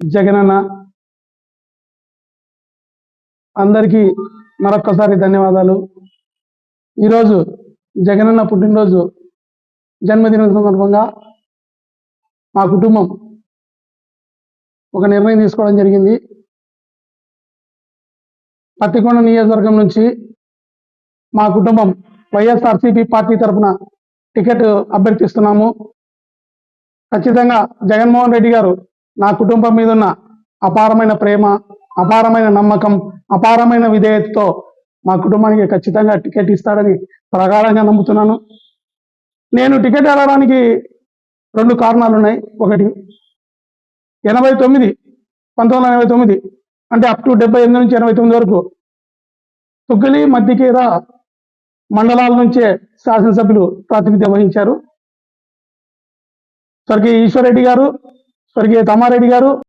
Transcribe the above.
జగనన్న అందరికీ మరొక్కసారి ధన్యవాదాలు. ఈరోజు జగనన్న పుట్టినరోజు జన్మదినం సందర్భంగా మా కుటుంబం ఒక నిర్ణయం తీసుకోవడం జరిగింది. పత్తికొండ నియోజకవర్గం నుంచి మా కుటుంబం వైఎస్ఆర్సీపీ పార్టీ తరఫున టికెట్ అభ్యర్థిస్తున్నాము. ఖచ్చితంగా జగన్మోహన్ రెడ్డి గారు నా కుటుంబం మీద ఉన్న అపారమైన ప్రేమ, అపారమైన నమ్మకం, అపారమైన విధేయతతో మా కుటుంబానికి ఖచ్చితంగా టికెట్ ఇస్తాడని ప్రగాఢంగా నమ్ముతున్నాను. నేను టికెట్ అడగడానికి 2 కారణాలు ఉన్నాయి. ఒకటి 1989 అంటే అప్ టు 78 నుంచి 89 వరకు తుగ్గలి మధ్యకీర మండలాల నుంచే శాసనసభ్యులు ప్రాతినిధ్యం వహించారు. స్వర్గీయ ఈశ్వర్ రెడ్డి గారు, స్వర్గీయ తమ్మారెడ్డి గారు,